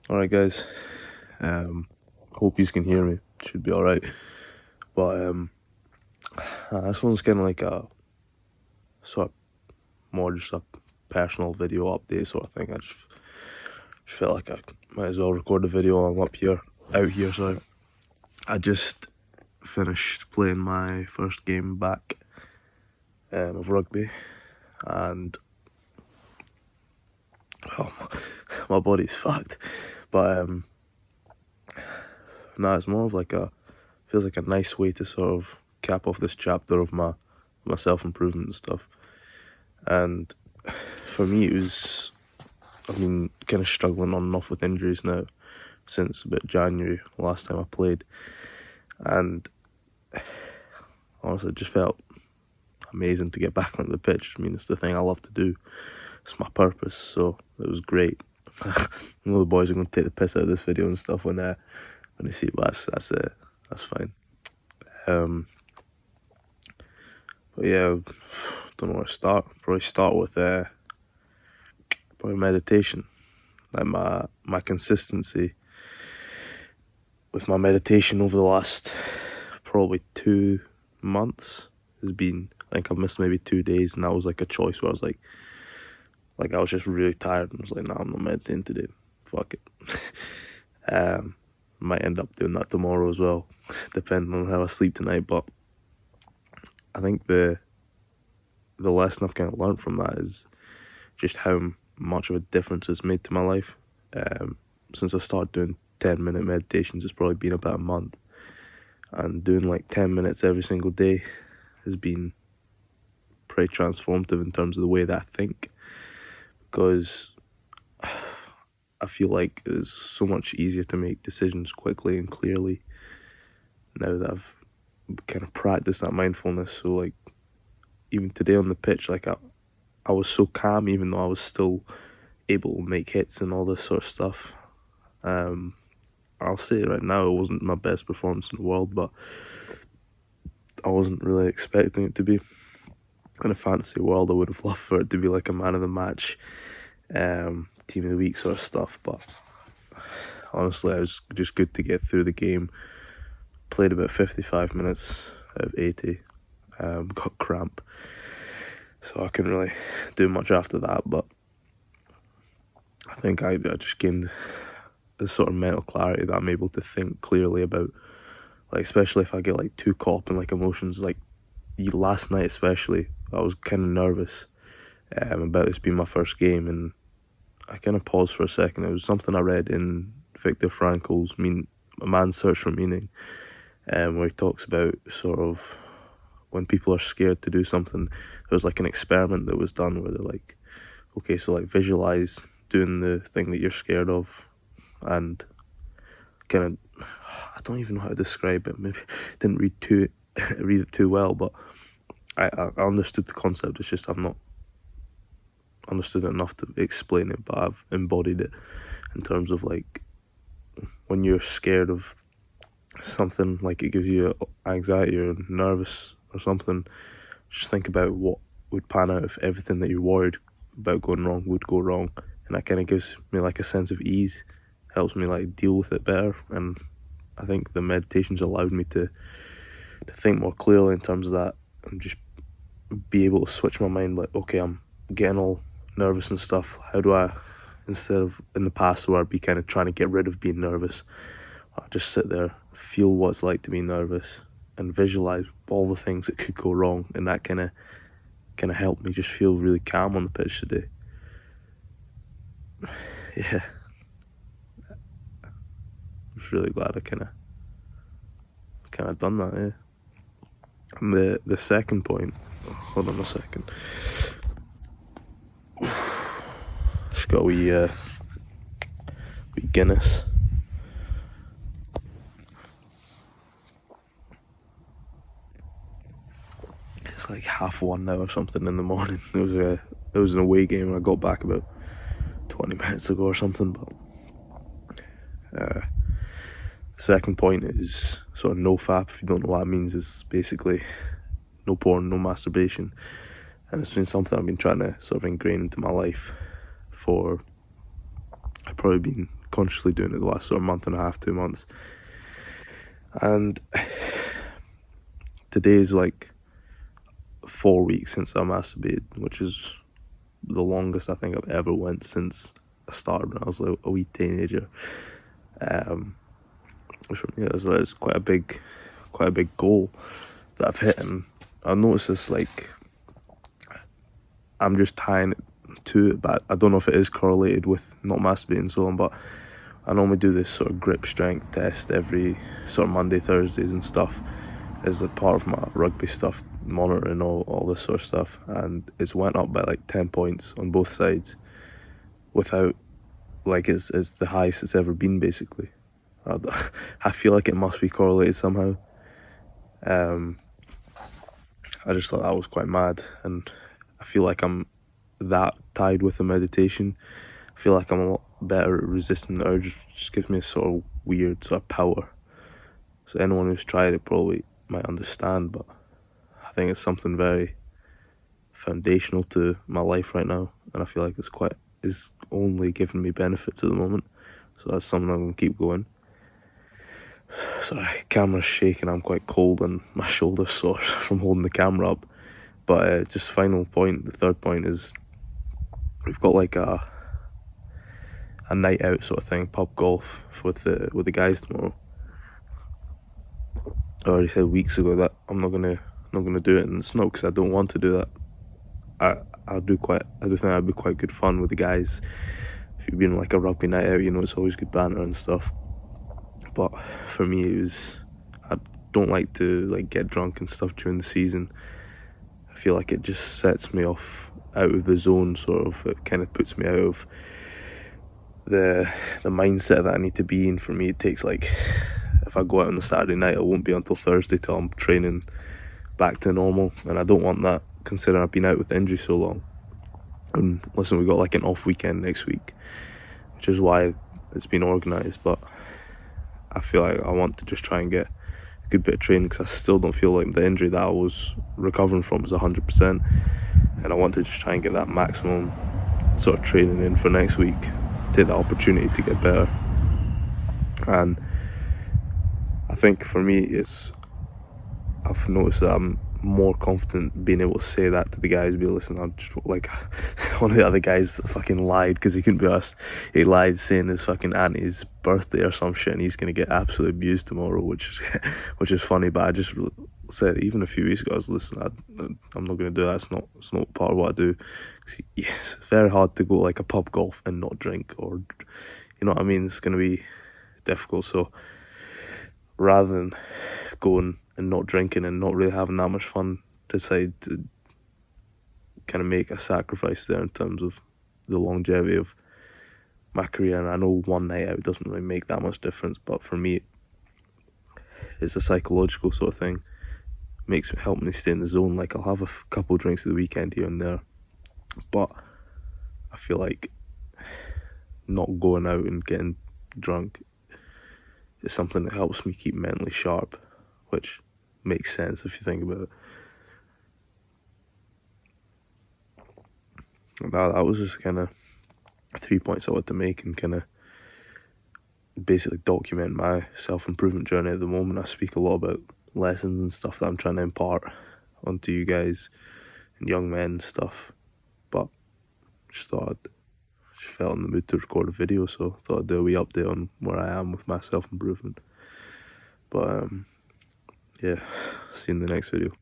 Alright guys, hope you can hear me, should be alright, but this one's kind of like a sort of more just a personal video update sort of thing. I just felt like I might as well record a video while I'm out here, sorry. I just finished playing my first game back of rugby, and my body's fucked, but no, it's more of like feels like a nice way to sort of cap off this chapter of my self-improvement and stuff. And for me, I've been kind of struggling on and off with injuries now since about January, last time I played, and honestly it just felt amazing to get back onto the pitch. I mean, it's the thing I love to do, it's my purpose, so it was great. I know the boys are going to take the piss out of this video and stuff when they see it, but that's fine. But yeah, don't know where to start. Probably start with probably meditation. Like my consistency with my meditation over the last probably 2 months has been, I think I've missed maybe 2 days, and that was like a choice where I was like I was just really tired and I was like, nah, I'm not meditating today, fuck it. Might end up doing that tomorrow as well, depending on how I sleep tonight. But I think the lesson I've kind of learned from that is just how much of a difference it's made to my life. Since I started doing 10-minute meditations, it's probably been about a month, and doing like 10 minutes every single day has been pretty transformative in terms of the way that I think, because I feel like it's so much easier to make decisions quickly and clearly now that I've kind of practiced that mindfulness. So like even today on the pitch, like I was so calm even though I was still able to make hits and all this sort of stuff. I'll say right now, it wasn't my best performance in the world, but I wasn't really expecting it to be. In a fantasy world, I would have loved for it to be like a man of the match, team of the week sort of stuff, but honestly it was just good to get through the game. Played about 55 minutes out of 80, got cramp, so I couldn't really do much after that, but I think I just gained this sort of mental clarity that I'm able to think clearly about, like especially if I get like too caught up in like emotions. Like last night especially, I was kind of nervous about this being my first game, and I kind of paused for a second. It was something I read in Viktor Frankl's A Man's Search for Meaning, where he talks about sort of when people are scared to do something. There was like an experiment that was done where they're like, okay, so like visualize doing the thing that you're scared of, and kind of, I don't even know how to describe it. Maybe didn't read it too well, but I understood the concept. It's just I've not understood it enough to explain it, but I've embodied it in terms of like when you're scared of something, like it gives you anxiety or nervous or something, just think about what would pan out if everything that you're worried about going wrong would go wrong, and that kind of gives me like a sense of ease, helps me like deal with it better. And I think the meditations allowed me to think more clearly in terms of that, and just be able to switch my mind, like, okay, I'm getting all nervous and stuff, how do I, instead of in the past where I'd be kind of trying to get rid of being nervous, I just sit there, feel what it's like to be nervous, and visualize all the things that could go wrong, and that kind of helped me just feel really calm on the pitch today. Yeah, I was really glad I kind of done that. Yeah. And the second point, hold on a second, just got a wee Guinness. It's like 1:30 now or something in the morning. It was an away game, and I got back about 20 minutes ago or something. But the second point is sort of NoFap. If you don't know what that means, it's basically no porn, no masturbation, and it's been something I've been trying to sort of ingrain into my life for, I've probably been consciously doing it the last sort of month and a half, 2 months. And today's like 4 weeks since I masturbated, which is the longest I think I've ever went since I started when I was like a wee teenager. Which for me is quite a big goal that I've hit, and I've noticed this, like, I'm just tying it to it, but I don't know if it is correlated with not masturbating and so on, but I normally do this sort of grip strength test every sort of Monday, Thursdays and stuff as a part of my rugby stuff, monitoring all this sort of stuff, and it's went up by like 10 points on both sides without, like, it's the highest it's ever been, basically. I feel like it must be correlated somehow. I just thought that was quite mad, and I feel like I'm that tied with the meditation. I feel like I'm a lot better at resisting the urge. It just gives me a sort of weird sort of power. So anyone who's tried it probably might understand, but I think it's something very foundational to my life right now, and I feel like it's only giving me benefits at the moment. So that's something I'm gonna keep going. Sorry, camera's shaking, I'm quite cold and my shoulder's sore from holding the camera up. But just final point, the third point is we've got like a night out sort of thing, pub golf with the guys tomorrow. I already said weeks ago that I'm not gonna do it, and it's not because I don't want to do that. I do think that'd be quite good fun with the guys. If you've been like a rugby night out, you know it's always good banter and stuff. But for me, I don't like to like get drunk and stuff during the season. I feel like it just sets me off out of the zone, sort of. It kind of puts me out of the mindset that I need to be in. For me, it takes, like, if I go out on the Saturday night, it won't be until Thursday till I'm training back to normal, and I don't want that, considering I've been out with injury so long. And listen, we got like an off weekend next week, which is why it's been organised, but I feel like I want to just try and get a good bit of training, because I still don't feel like the injury that I was recovering from is 100%, and I want to just try and get that maximum sort of training in for next week, take the opportunity to get better. And I think for me, I've noticed that I'm more confident being able to say that to the guys. Be listen, I'm just like, one of the other guys fucking lied because he couldn't be asked. He lied saying his fucking auntie's birthday or some shit, and he's gonna get absolutely abused tomorrow, which is funny. But I just said, even a few weeks ago, I was, listen, I'm not gonna do that. It's not part of what I do. It's very hard to go like a pub golf and not drink, or you know what I mean. It's gonna be difficult. So rather than going and not drinking and not really having that much fun, decide to kind of make a sacrifice there in terms of the longevity of my career. And I know one night out doesn't really make that much difference, but for me, it's a psychological sort of thing. Help me stay in the zone. Like, I'll have a couple of drinks at the weekend here and there, but I feel like not going out and getting drunk is something that helps me keep mentally sharp, which makes sense if you think about it. That was just kind of 3 points I wanted to make, and kind of basically document my self-improvement journey at the moment. I speak a lot about lessons and stuff that I'm trying to impart onto you guys and young men and stuff, but just felt in the mood to record a video, so thought I'd do a wee update on where I am with my self-improvement. But yeah, see you in the next video.